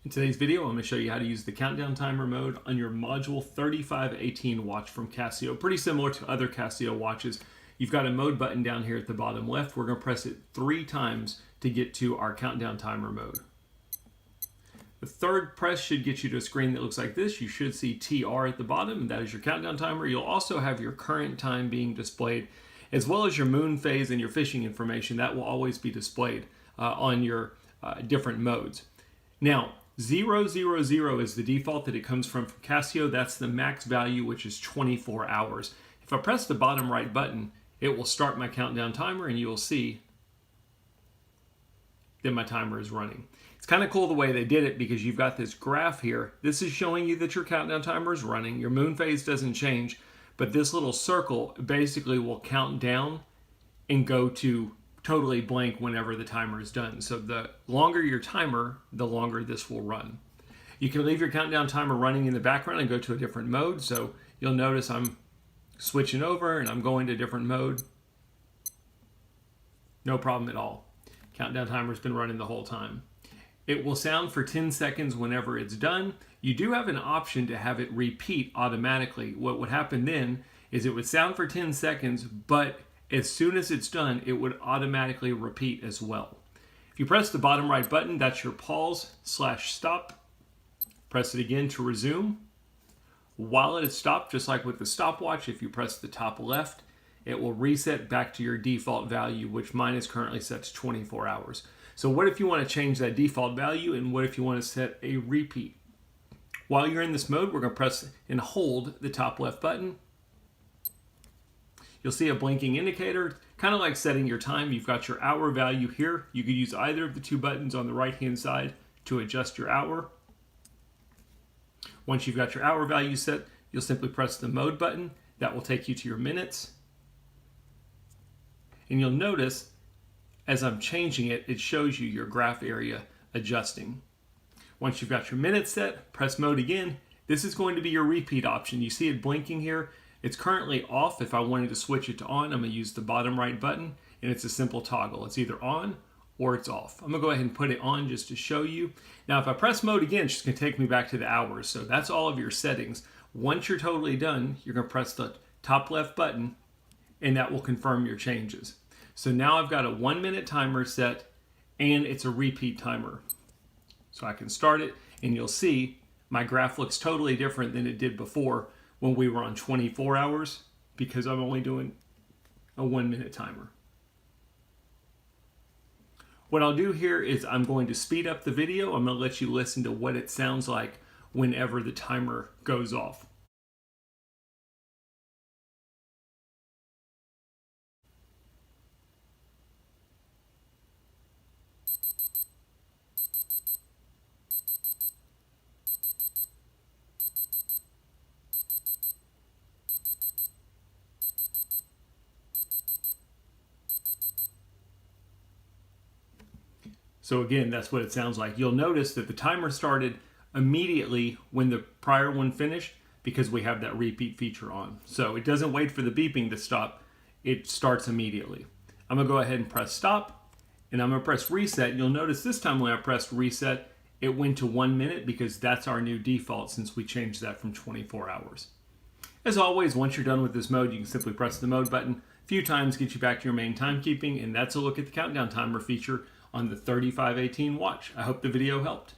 In today's video, I'm going to show you how to use the countdown timer mode on your Module 3518 watch from Casio. Pretty similar to other Casio watches. You've got a mode button down here at the bottom left. We're going to press it 3 times to get to our countdown timer mode. The third press should get you to a screen that looks like this. You should see TR at the bottom, and that is your countdown timer. You'll also have your current time being displayed, as well as your moon phase and your fishing information. That will always be displayed on your different modes. Now, 000 is the default that it comes from Casio. That's the max value, which is 24 hours. If I press the bottom right button, it will start my countdown timer, and you will see that my timer is running. It's kind of cool the way they did it, because you've got this graph here. This is showing you that your countdown timer is running. Your moon phase doesn't change, but this little circle basically will count down and go to totally blank whenever the timer is done. So the longer your timer, the longer this will run. You can leave your countdown timer running in the background and go to a different mode. So you'll notice I'm switching over and I'm going to a different mode. No problem at all. Countdown timer's been running the whole time. It will sound for 10 seconds whenever it's done. You do have an option to have it repeat automatically. What would happen then is it would sound for 10 seconds, but as soon as it's done, it would automatically repeat as well. If you press the bottom right button, that's your pause/stop. Press it again to resume. While it is stopped, just like with the stopwatch, if you press the top left, it will reset back to your default value, which mine is currently set to 24 hours. So what if you want to change that default value, and what if you want to set a repeat? While you're in this mode, we're going to press and hold the top left button. You'll see a blinking indicator, kind of like setting your time. You've got your hour value here. You could use either of the 2 buttons on the right-hand side to adjust your hour. Once you've got your hour value set, you'll simply press the mode button. That will take you to your minutes. And you'll notice, as I'm changing it, it shows you your graph area adjusting. Once you've got your minutes set, press mode again. This is going to be your repeat option. You see it blinking here. It's currently off. If I wanted to switch it to on, I'm going to use the bottom right button, and it's a simple toggle. It's either on or it's off. I'm going to go ahead and put it on just to show you. Now, if I press mode again, it's just going to take me back to the hours. So that's all of your settings. Once you're totally done, you're going to press the top left button, and that will confirm your changes. So now I've got a 1-minute timer set, and it's a repeat timer. So I can start it, and you'll see my graph looks totally different than it did before when we were on 24 hours, because I'm only doing a 1-minute timer. What I'll do here is I'm going to speed up the video. I'm going to let you listen to what it sounds like whenever the timer goes off. So again, that's what it sounds like. You'll notice that the timer started immediately when the prior one finished, because we have that repeat feature on. So it doesn't wait for the beeping to stop. It starts immediately. I'm going to go ahead and press stop, and I'm going to press reset. You'll notice this time when I pressed reset, it went to 1 minute, because that's our new default since we changed that from 24 hours. As always, once you're done with this mode, you can simply press the mode button a few times, get you back to your main timekeeping, and that's a look at the countdown timer feature on the 3518 watch. I hope the video helped.